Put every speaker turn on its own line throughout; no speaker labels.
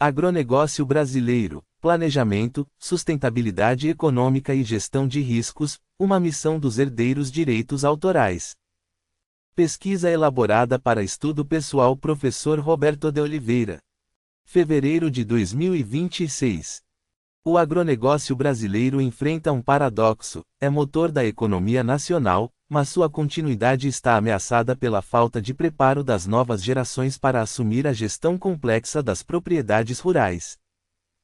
Agronegócio brasileiro, planejamento, sustentabilidade econômica e gestão de riscos, uma missão dos herdeiros direitos autorais. Pesquisa elaborada para estudo pessoal Professor Roberto de Oliveira. Fevereiro de 2026. O agronegócio brasileiro enfrenta um paradoxo, é motor da economia nacional, mas sua continuidade está ameaçada pela falta de preparo das novas gerações para assumir a gestão complexa das propriedades rurais.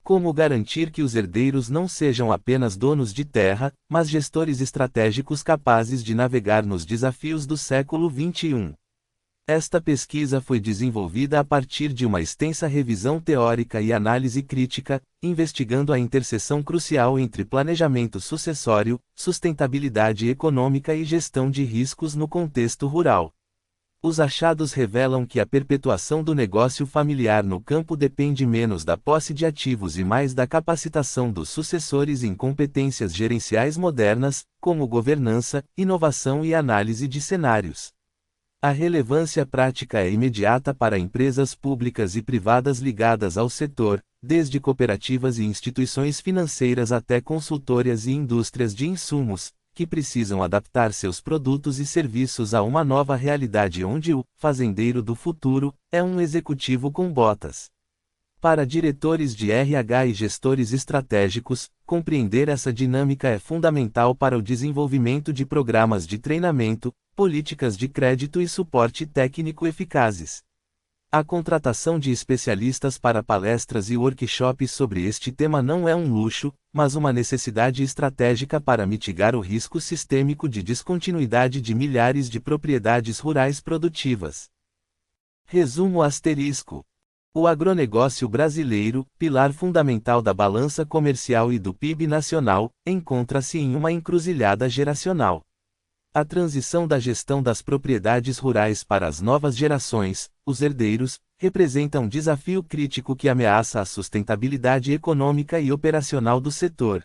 Como garantir que os herdeiros não sejam apenas donos de terra, mas gestores estratégicos capazes de navegar nos desafios do século XXI? Esta pesquisa foi desenvolvida a partir de uma extensa revisão teórica e análise crítica, investigando a interseção crucial entre planejamento sucessório, sustentabilidade econômica e gestão de riscos no contexto rural. Os achados revelam que a perpetuação do negócio familiar no campo depende menos da posse de ativos e mais da capacitação dos sucessores em competências gerenciais modernas, como governança, inovação e análise de cenários. A relevância prática é imediata para empresas públicas e privadas ligadas ao setor, desde cooperativas e instituições financeiras até consultorias e indústrias de insumos, que precisam adaptar seus produtos e serviços a uma nova realidade onde o fazendeiro do futuro é um executivo com botas. Para diretores de RH e gestores estratégicos, compreender essa dinâmica é fundamental para o desenvolvimento de programas de treinamento, políticas de crédito e suporte técnico eficazes. A contratação de especialistas para palestras e workshops sobre este tema não é um luxo, mas uma necessidade estratégica para mitigar o risco sistêmico de descontinuidade de milhares de propriedades rurais produtivas. Resumo asterisco. O agronegócio brasileiro, pilar fundamental da balança comercial e do PIB nacional, encontra-se em uma encruzilhada geracional. A transição da gestão das propriedades rurais para as novas gerações, os herdeiros, representa um desafio crítico que ameaça a sustentabilidade econômica e operacional do setor.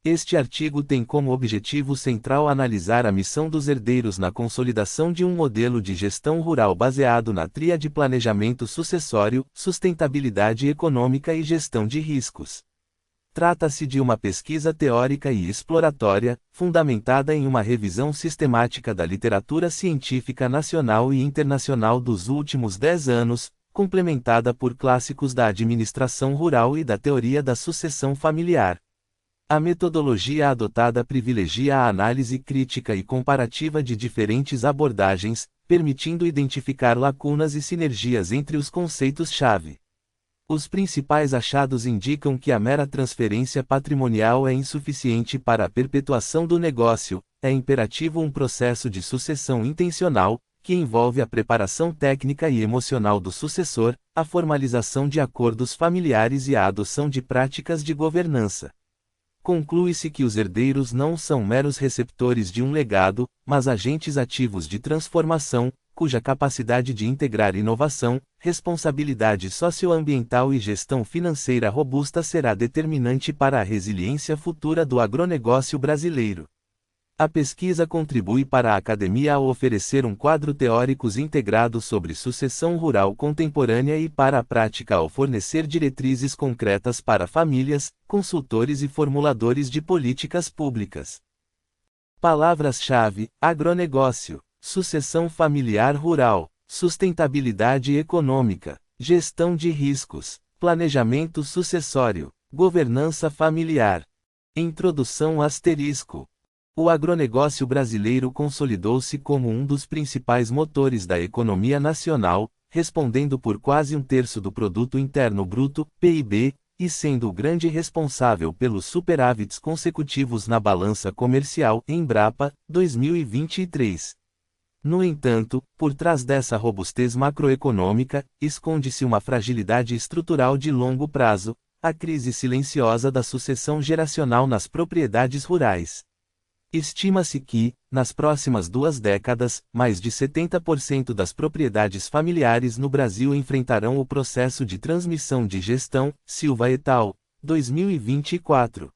Este artigo tem como objetivo central analisar a missão dos herdeiros na consolidação de um modelo de gestão rural baseado na tríade planejamento sucessório, sustentabilidade econômica e gestão de riscos. Trata-se de uma pesquisa teórica e exploratória, fundamentada em uma revisão sistemática da literatura científica nacional e internacional dos últimos 10 anos, complementada por clássicos da administração rural e da teoria da sucessão familiar. A metodologia adotada privilegia a análise crítica e comparativa de diferentes abordagens, permitindo identificar lacunas e sinergias entre os conceitos-chave. Os principais achados indicam que a mera transferência patrimonial é insuficiente para a perpetuação do negócio, é imperativo um processo de sucessão intencional, que envolve a preparação técnica e emocional do sucessor, a formalização de acordos familiares e a adoção de práticas de governança. Conclui-se que os herdeiros não são meros receptores de um legado, mas agentes ativos de transformação, cuja capacidade de integrar inovação, responsabilidade socioambiental e gestão financeira robusta será determinante para a resiliência futura do agronegócio brasileiro. A pesquisa contribui para a academia ao oferecer um quadro teórico integrado sobre sucessão rural contemporânea e para a prática ao fornecer diretrizes concretas para famílias, consultores e formuladores de políticas públicas. Palavras-chave: agronegócio, sucessão familiar rural, sustentabilidade econômica, gestão de riscos, planejamento sucessório, governança familiar. Introdução asterisco. O agronegócio brasileiro consolidou-se como um dos principais motores da economia nacional, respondendo por quase um terço do Produto Interno Bruto, PIB, e sendo o grande responsável pelos superávites consecutivos na balança comercial, Embrapa, 2023. No entanto, por trás dessa robustez macroeconômica, esconde-se uma fragilidade estrutural de longo prazo, a crise silenciosa da sucessão geracional nas propriedades rurais. Estima-se que, nas próximas 2 décadas, mais de 70% das propriedades familiares no Brasil enfrentarão o processo de transmissão de gestão, Silva et al., 2024.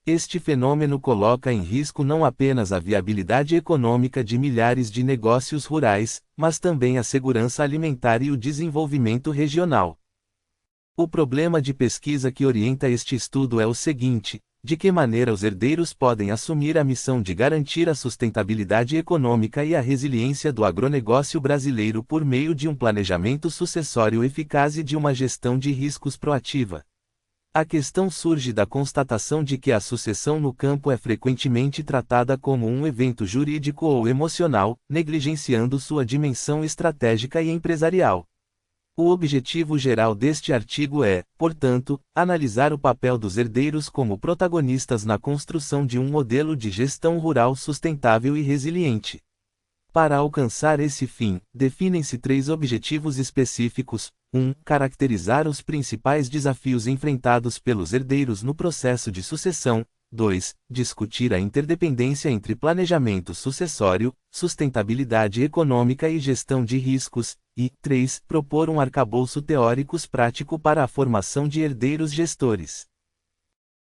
Este fenômeno coloca em risco não apenas a viabilidade econômica de milhares de negócios rurais, mas também a segurança alimentar e o desenvolvimento regional. O problema de pesquisa que orienta este estudo é o seguinte: de que maneira os herdeiros podem assumir a missão de garantir a sustentabilidade econômica e a resiliência do agronegócio brasileiro por meio de um planejamento sucessório eficaz e de uma gestão de riscos proativa. A questão surge da constatação de que a sucessão no campo é frequentemente tratada como um evento jurídico ou emocional, negligenciando sua dimensão estratégica e empresarial. O objetivo geral deste artigo é, portanto, analisar o papel dos herdeiros como protagonistas na construção de um modelo de gestão rural sustentável e resiliente. Para alcançar esse fim, definem-se 3 objetivos específicos: 1. Caracterizar os principais desafios enfrentados pelos herdeiros no processo de sucessão. 2. Discutir a interdependência entre planejamento sucessório, sustentabilidade econômica e gestão de riscos. E 3. Propor um arcabouço teóricos prático para a formação de herdeiros gestores.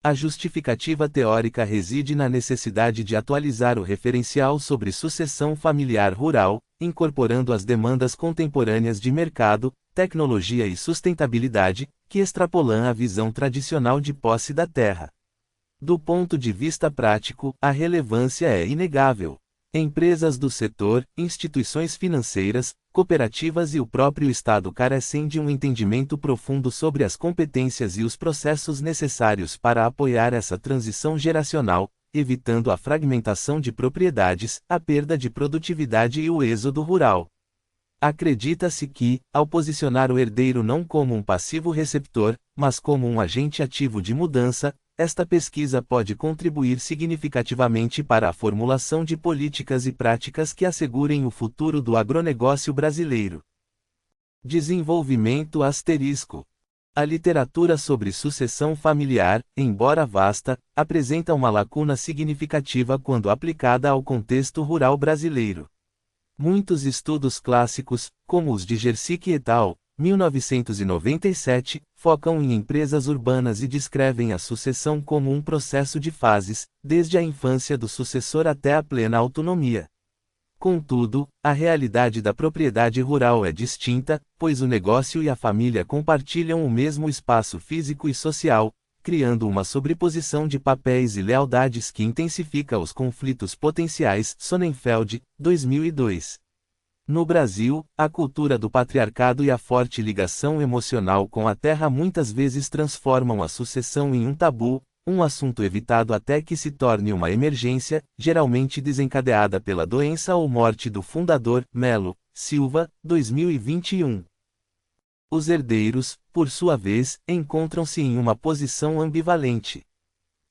A justificativa teórica reside na necessidade de atualizar o referencial sobre sucessão familiar rural, incorporando as demandas contemporâneas de mercado, tecnologia e sustentabilidade, que extrapolam a visão tradicional de posse da terra. Do ponto de vista prático, a relevância é inegável. Empresas do setor, instituições financeiras, cooperativas e o próprio Estado carecem de um entendimento profundo sobre as competências e os processos necessários para apoiar essa transição geracional, evitando a fragmentação de propriedades, a perda de produtividade e o êxodo rural. Acredita-se que, ao posicionar o herdeiro não como um passivo receptor, mas como um agente ativo de mudança, esta pesquisa pode contribuir significativamente para a formulação de políticas e práticas que assegurem o futuro do agronegócio brasileiro. Desenvolvimento asterisco. A literatura sobre sucessão familiar, embora vasta, apresenta uma lacuna significativa quando aplicada ao contexto rural brasileiro. Muitos estudos clássicos, como os de Gersic et al., 1997, focam em empresas urbanas e descrevem a sucessão como um processo de fases, desde a infância do sucessor até a plena autonomia. Contudo, a realidade da propriedade rural é distinta, pois o negócio e a família compartilham o mesmo espaço físico e social, criando uma sobreposição de papéis e lealdades que intensifica os conflitos potenciais. Sonnenfeld, 2002. No Brasil, a cultura do patriarcado e a forte ligação emocional com a terra muitas vezes transformam a sucessão em um tabu, um assunto evitado até que se torne uma emergência, geralmente desencadeada pela doença ou morte do fundador. Melo, Silva, 2021. Os herdeiros, por sua vez, encontram-se em uma posição ambivalente.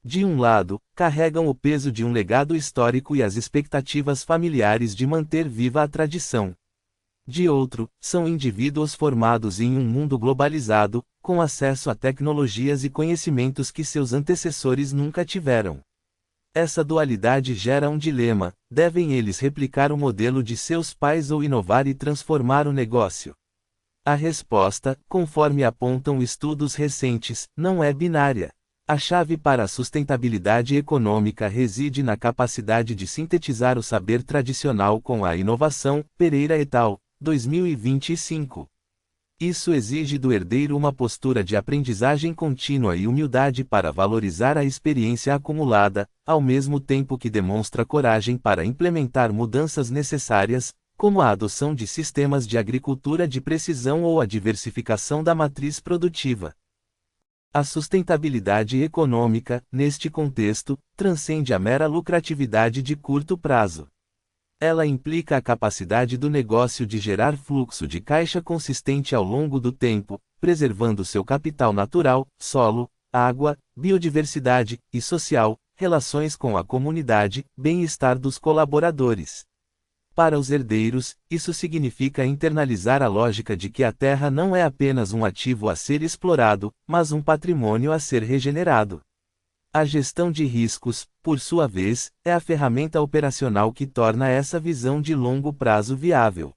De um lado, carregam o peso de um legado histórico e as expectativas familiares de manter viva a tradição. De outro, são indivíduos formados em um mundo globalizado, com acesso a tecnologias e conhecimentos que seus antecessores nunca tiveram. Essa dualidade gera um dilema: devem eles replicar o modelo de seus pais ou inovar e transformar o negócio? A resposta, conforme apontam estudos recentes, não é binária. A chave para a sustentabilidade econômica reside na capacidade de sintetizar o saber tradicional com a inovação. Pereira et al., 2025. Isso exige do herdeiro uma postura de aprendizagem contínua e humildade para valorizar a experiência acumulada, ao mesmo tempo que demonstra coragem para implementar mudanças necessárias, como a adoção de sistemas de agricultura de precisão ou a diversificação da matriz produtiva. A sustentabilidade econômica, neste contexto, transcende a mera lucratividade de curto prazo. Ela implica a capacidade do negócio de gerar fluxo de caixa consistente ao longo do tempo, preservando seu capital natural, solo, água, biodiversidade, e social, relações com a comunidade, bem-estar dos colaboradores. Para os herdeiros, isso significa internalizar a lógica de que a terra não é apenas um ativo a ser explorado, mas um patrimônio a ser regenerado. A gestão de riscos, por sua vez, é a ferramenta operacional que torna essa visão de longo prazo viável.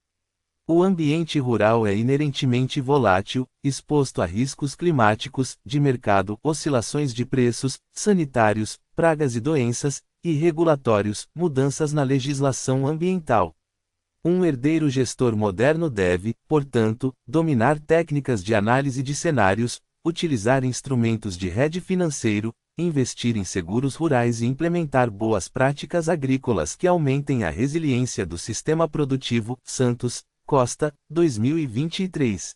O ambiente rural é inerentemente volátil, exposto a riscos climáticos, de mercado, oscilações de preços, sanitários, pragas e doenças, e regulatórios, mudanças na legislação ambiental. Um herdeiro gestor moderno deve, portanto, dominar técnicas de análise de cenários, utilizar instrumentos de hedge financeiro, investir em seguros rurais e implementar boas práticas agrícolas que aumentem a resiliência do sistema produtivo. Santos, Costa, 2023.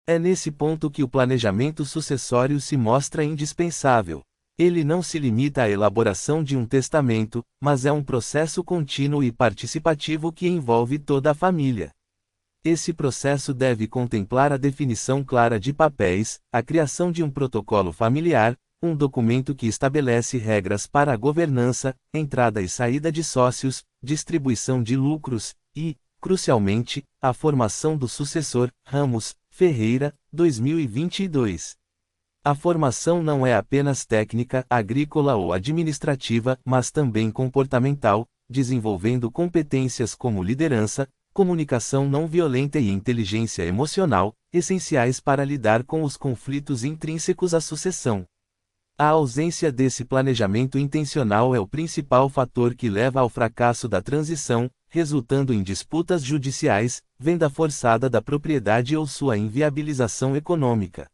É nesse ponto que o planejamento sucessório se mostra indispensável. Ele não se limita à elaboração de um testamento, mas é um processo contínuo e participativo que envolve toda a família. Esse processo deve contemplar a definição clara de papéis, a criação de um protocolo familiar, um documento que estabelece regras para a governança, entrada e saída de sócios, distribuição de lucros, e, crucialmente, a formação do sucessor. Ramos, Ferreira, 2022. A formação não é apenas técnica, agrícola ou administrativa, mas também comportamental, desenvolvendo competências como liderança, comunicação não violenta e inteligência emocional, essenciais para lidar com os conflitos intrínsecos à sucessão. A ausência desse planejamento intencional é o principal fator que leva ao fracasso da transição, resultando em disputas judiciais, venda forçada da propriedade ou sua inviabilização econômica.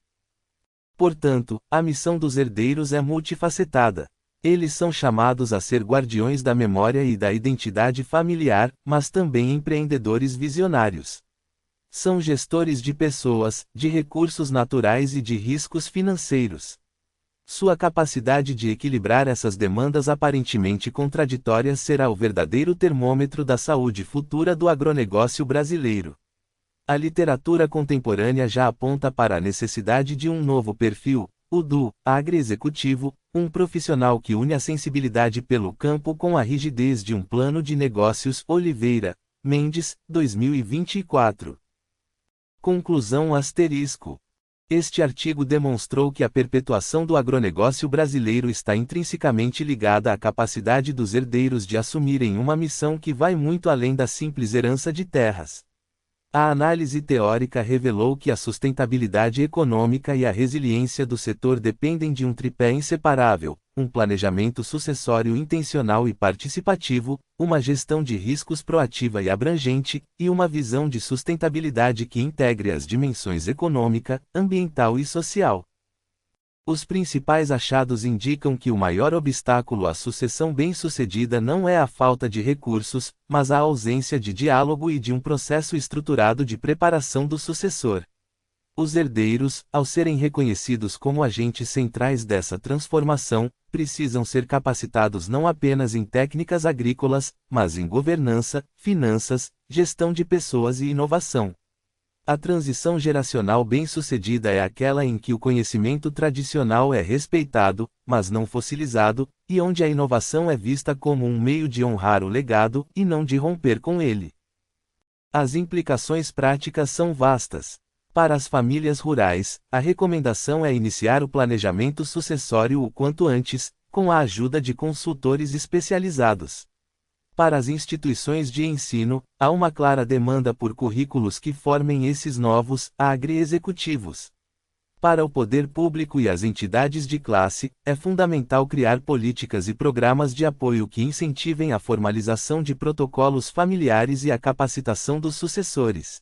Portanto, a missão dos herdeiros é multifacetada. Eles são chamados a ser guardiões da memória e da identidade familiar, mas também empreendedores visionários. São gestores de pessoas, de recursos naturais e de riscos financeiros. Sua capacidade de equilibrar essas demandas aparentemente contraditórias será o verdadeiro termômetro da saúde futura do agronegócio brasileiro. A literatura contemporânea já aponta para a necessidade de um novo perfil, o do agri-executivo, um profissional que une a sensibilidade pelo campo com a rigidez de um plano de negócios. Oliveira, Mendes, 2024. Conclusão asterisco. Este artigo demonstrou que a perpetuação do agronegócio brasileiro está intrinsecamente ligada à capacidade dos herdeiros de assumirem uma missão que vai muito além da simples herança de terras. A análise teórica revelou que a sustentabilidade econômica e a resiliência do setor dependem de um tripé inseparável: um planejamento sucessório intencional e participativo, uma gestão de riscos proativa e abrangente, e uma visão de sustentabilidade que integre as dimensões econômica, ambiental e social. Os principais achados indicam que o maior obstáculo à sucessão bem-sucedida não é a falta de recursos, mas a ausência de diálogo e de um processo estruturado de preparação do sucessor. Os herdeiros, ao serem reconhecidos como agentes centrais dessa transformação, precisam ser capacitados não apenas em técnicas agrícolas, mas em governança, finanças, gestão de pessoas e inovação. A transição geracional bem-sucedida é aquela em que o conhecimento tradicional é respeitado, mas não fossilizado, e onde a inovação é vista como um meio de honrar o legado, e não de romper com ele. As implicações práticas são vastas. Para as famílias rurais, a recomendação é iniciar o planejamento sucessório o quanto antes, com a ajuda de consultores especializados. Para as instituições de ensino, há uma clara demanda por currículos que formem esses novos agri-executivos. Para o poder público e as entidades de classe, é fundamental criar políticas e programas de apoio que incentivem a formalização de protocolos familiares e a capacitação dos sucessores.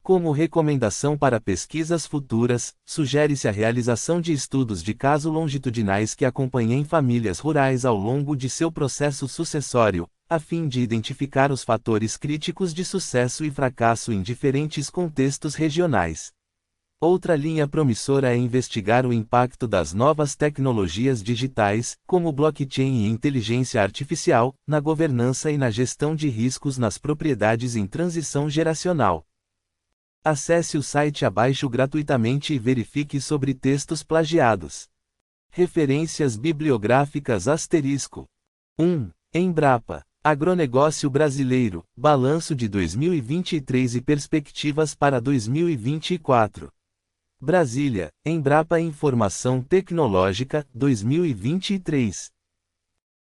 Como recomendação para pesquisas futuras, sugere-se a realização de estudos de caso longitudinais que acompanhem famílias rurais ao longo de seu processo sucessório, a fim de identificar os fatores críticos de sucesso e fracasso em diferentes contextos regionais. Outra linha promissora é investigar o impacto das novas tecnologias digitais, como blockchain e inteligência artificial, na governança e na gestão de riscos nas propriedades em transição geracional. Acesse o site abaixo gratuitamente e verifique sobre textos plagiados. Referências bibliográficas ***. 1. Embrapa. Agronegócio brasileiro, balanço de 2023 e perspectivas para 2024. Brasília, Embrapa Informação Tecnológica, 2023.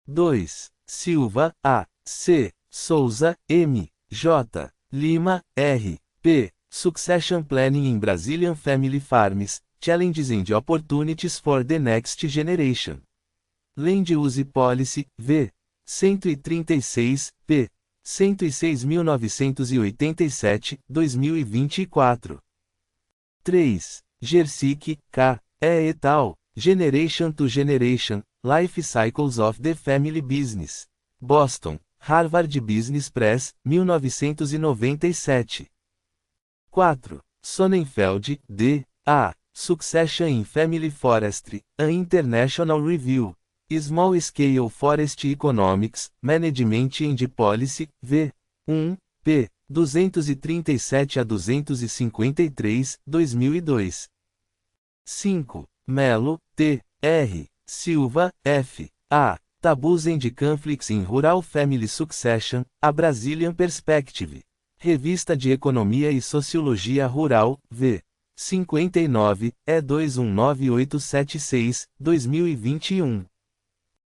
2. Silva, A. C. Souza, M. J. Lima, R. P. Succession Planning in Brazilian Family Farms, Challenges and Opportunities for the Next Generation. Land Use Policy, v. 136, p. 106.987, 2024. 3. Gersic, K. E. et al., Generation to Generation, Life Cycles of the Family Business. Boston, Harvard Business Press, 1997. 4. Sonnenfeld, D. A. Succession in Family Forestry, An International Review. Small Scale Forest Economics, Management and Policy, v. 1, p. 237 a 253, 2002. 5. Melo, T. R. Silva, F. A. Taboos and Conflicts in Rural Family Succession, A Brazilian Perspective. Revista de Economia e Sociologia Rural, v. 59, E219876, 2021.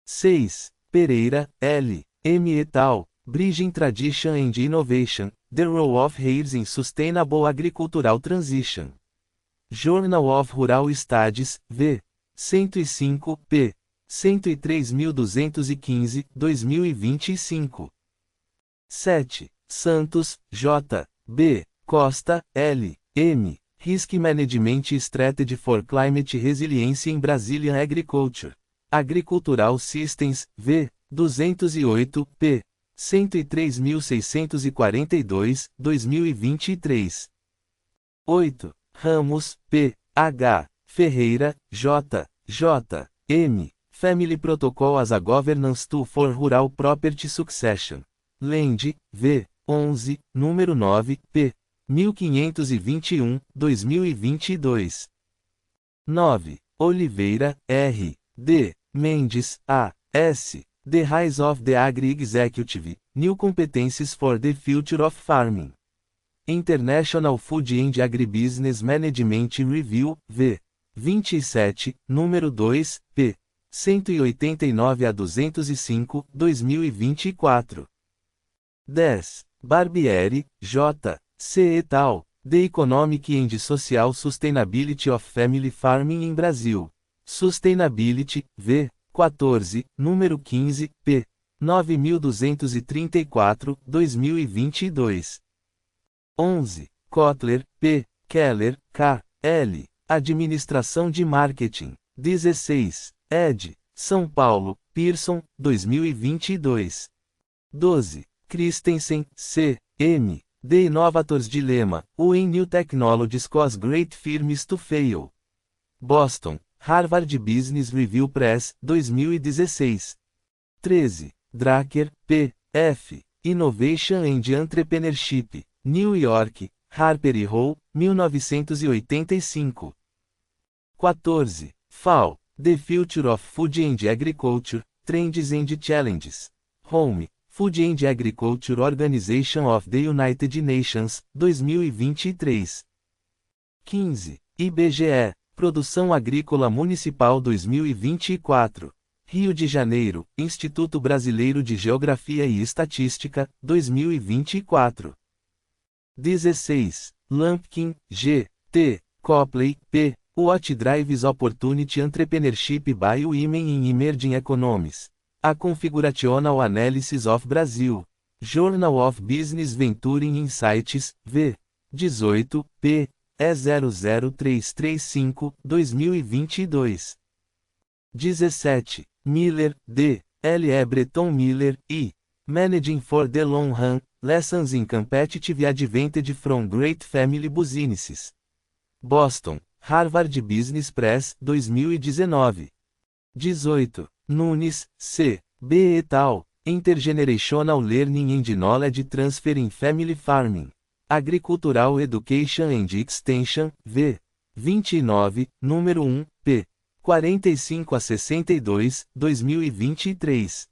6. Pereira, L. M. et al., Bridging Tradition and Innovation, The Role of Heirs in Sustainable Agricultural Transition. Journal of Rural Studies, v. 105, p. 103.215, 2025. 7. Santos, J. B. Costa, L. M. Risk Management Strategy for Climate Resilience in Brazilian Agriculture. Agricultural Systems, v. 208, p. 103.642, 2023. 8. Ramos, P. H. Ferreira, J. J. M. Family Protocol as a Governance Tool for Rural Property Succession. Land, v. 11, número 9, p. 1521, 2022. 9. Oliveira, R. D. Mendes, A. S. The Rise of the Agri-Executive, New Competencies for the Future of Farming. International Food and Agribusiness Management Review, v. 27, número 2, p. 189 a 205, 2024. 10. Barbieri, J. C. et al., The Economic and Social Sustainability of Family Farming in Brazil. Sustainability, v. 14, número 15, p. 9234, 2022. 11. Kotler, P. Keller, K. L. Administração de Marketing. 16. Ed. São Paulo, Pearson, 2022. 12. Christensen, C. M. The Innovator's Dilemma, When New Technologies Cause Great Firms to Fail. Boston, Harvard Business Review Press, 2016. 13. Drucker, P. F. Innovation and Entrepreneurship, New York, Harper & Row, 1985. 14. FAO, The Future of Food and Agriculture, Trends and Challenges. Home, Food and Agriculture Organization of the United Nations, 2023. 15. IBGE, Produção Agrícola Municipal 2024. Rio de Janeiro, Instituto Brasileiro de Geografia e Estatística, 2024. 16. Lumpkin, G. T. Copley, P. What Drives Opportunity Entrepreneurship by Women in Emerging Economies. A Configurational Analysis of Brazil. Journal of Business Venturing Insights, v. 18, p. E00335, 2022. 17. Miller, D. L. E. Breton Miller, I. Managing for the Long Run, Lessons in Competitive Advantage from Great Family Businesses. Boston, Harvard Business Press, 2019. 18. Nunes, C. B. et al., Intergenerational Learning and Knowledge Transfer in Family Farming. Agricultural Education and Extension, v. 29, número 1, p. 45 a 62, 2023.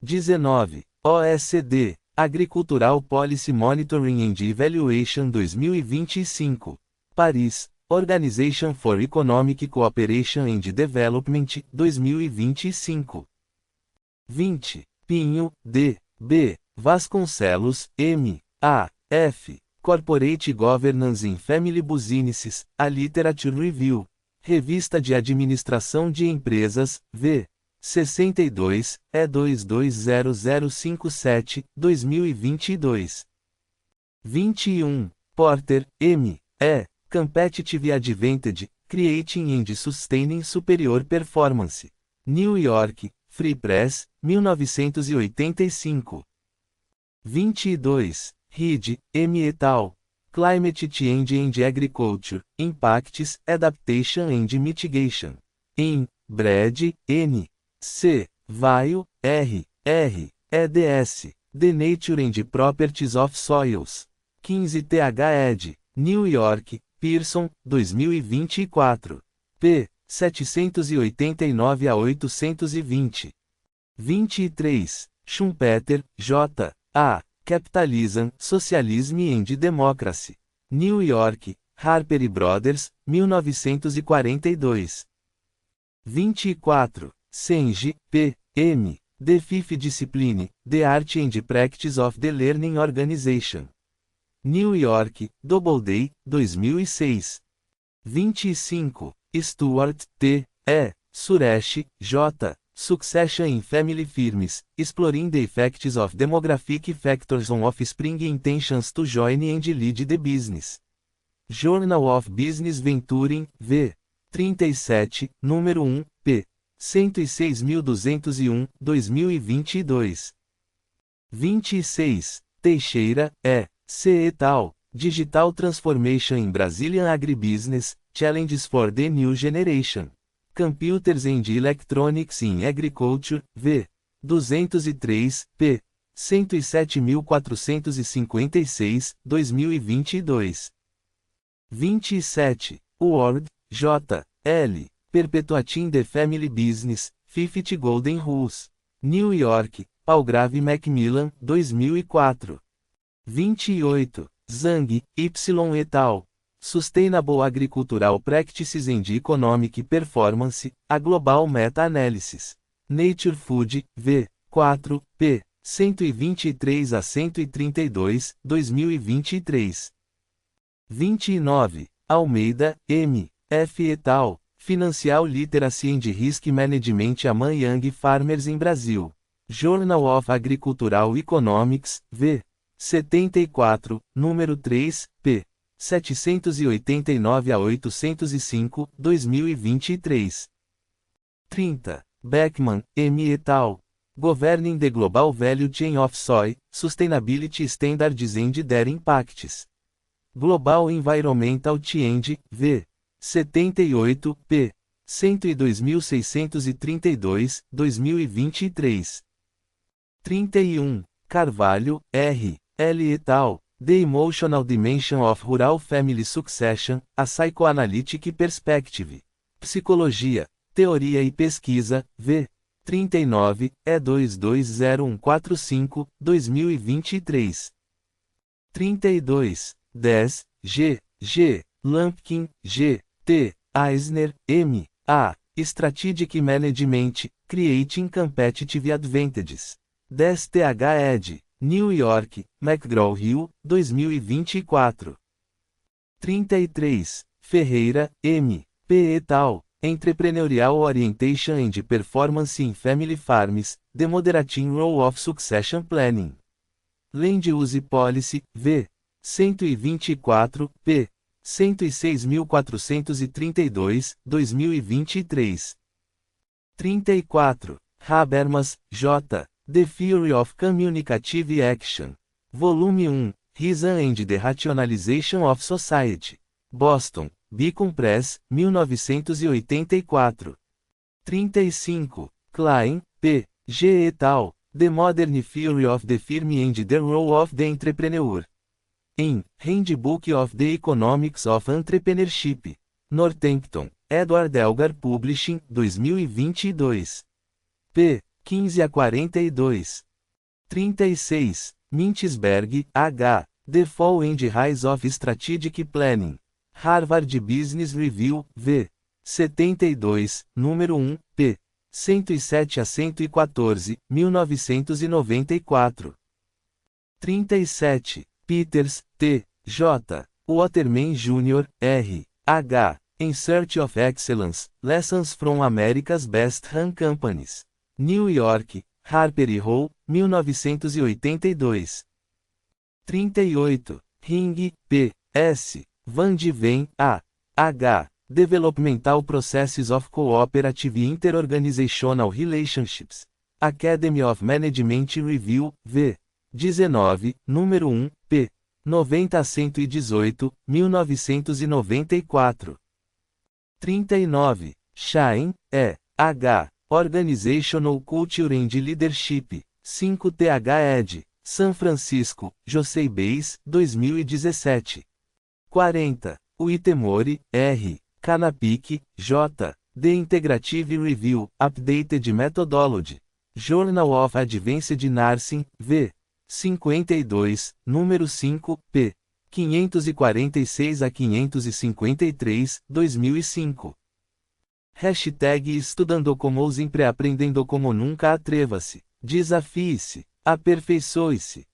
19. OECD, Agricultural Policy Monitoring and Evaluation 2025. Paris, Organization for Economic Cooperation and Development, 2025. 20. Pinho, D. B. Vasconcelos, M. A. F. Corporate Governance in Family Businesses, A Literature Review. Revista de Administração de Empresas, v. 62, E220057, 2022. 21. Porter, M. E. Competitive Advantage, Creating and Sustaining Superior Performance. New York, Free Press, 1985. 22. Reed, M. et al. Climate Change and Agriculture, Impacts, Adaptation and Mitigation. Em Brad, N. C. Vail, R. R. eds. The Nature and Properties of Soils. 15 th. ed. New York, Pearson, 2024. p. 789 a 820. 23. Schumpeter, J. A. Capitalism, Socialism and Democracy. New York, Harper Brothers, 1942. 24. Senge, P. M. The Fifth Discipline, The Art and Practice of the Learning Organization. New York, Doubleday, 2006. 25. Stuart, T. E. Suresh, J. Succession in Family Firms, Exploring the Effects of Demographic Factors on Offspring Intentions to Join and Lead the Business. Journal of Business Venturing, V. 37, número 1, p. 106.201, 2022. 26. Teixeira, E. C. et al. Digital Transformation in Brazilian Agribusiness, Challenges for the New Generation. Computers and Electronics in Agriculture, V. 203, p. 107.456, 2022. 27. Ward, J. L. Perpetuating the Family Business, 50 Golden Rules. New York, Palgrave Macmillan, 2004. 28. Zhang, Y. et al. Sustainable Agricultural Practices and Economic Performance, a Global Meta-Analysis. Nature Food, V. 4, p. 123 a 132, 2023. 29. Almeida, M. F. et al. Financial Literacy and Risk Management Among Young Farmers in Brazil. Journal of Agricultural Economics, V. 74, número 3, p. 789 a 805, 2023. 30. Beckman, M. et al. Governing the Global Value Chain of Soy, Sustainability Standards and Their Impacts. Global Environmental Change, V. 78, p. 102.632, 2023. 31. Carvalho, R. L. et al. The Emotional Dimension of Rural Family Succession, a Psychoanalytic Perspective. Psicologia, Teoria e Pesquisa, V. 39, E220145, 2023. 32. 10. G. G. Lampkin, G. T. Eisner, M. A. Strategic Management, Creating Competitive Advantages. 10 th. ed. New York, McGraw-Hill, 2024. 33. Ferreira, M. P. et al. Entrepreneurial Orientation and Performance in Family Farms, The Moderating Role of Succession Planning. Land Use Policy, V. 124, p. 106.432, 2023. 34. Habermas, J. The Theory of Communicative Action. Volume 1, Reason and the Rationalization of Society. Boston, Beacon Press, 1984. 35. Klein, P. G. et al. The Modern Theory of the Firm and the Role of the Entrepreneur. Em Handbook of the Economics of Entrepreneurship. Northampton, Edward Elgar Publishing, 2022. p. 15 a 42. 36. Mintzberg, H. The Fall and Rise of Strategic Planning. Harvard Business Review, V. 72, número 1, p. 107 a 114, 1994. 37. Peters, T. J. Waterman Jr., R. H. In Search of Excellence, Lessons from America's Best Run Companies. New York, Harper Row, 1982. 38. Ring, P. S. Van de Ven, A. H. Developmental Processes of Cooperative Interorganizational Relationships. Academy of Management Review, V. 19, número 1, p. 90 a 118, 1994. 39. Shine, E. H. Organizational Culture and Leadership, 5th ed., São Francisco, José Bays, 2017. 40. Uitemori, R. Canapic, J. The Integrative Review, Updated Methodology. Journal of Advanced Nursing, V. 52, número 5, p. 546 a 553, 2005. Hashtag Estudando como sempre aprendendo como nunca. Atreva-se, desafie-se, aperfeiçoe-se.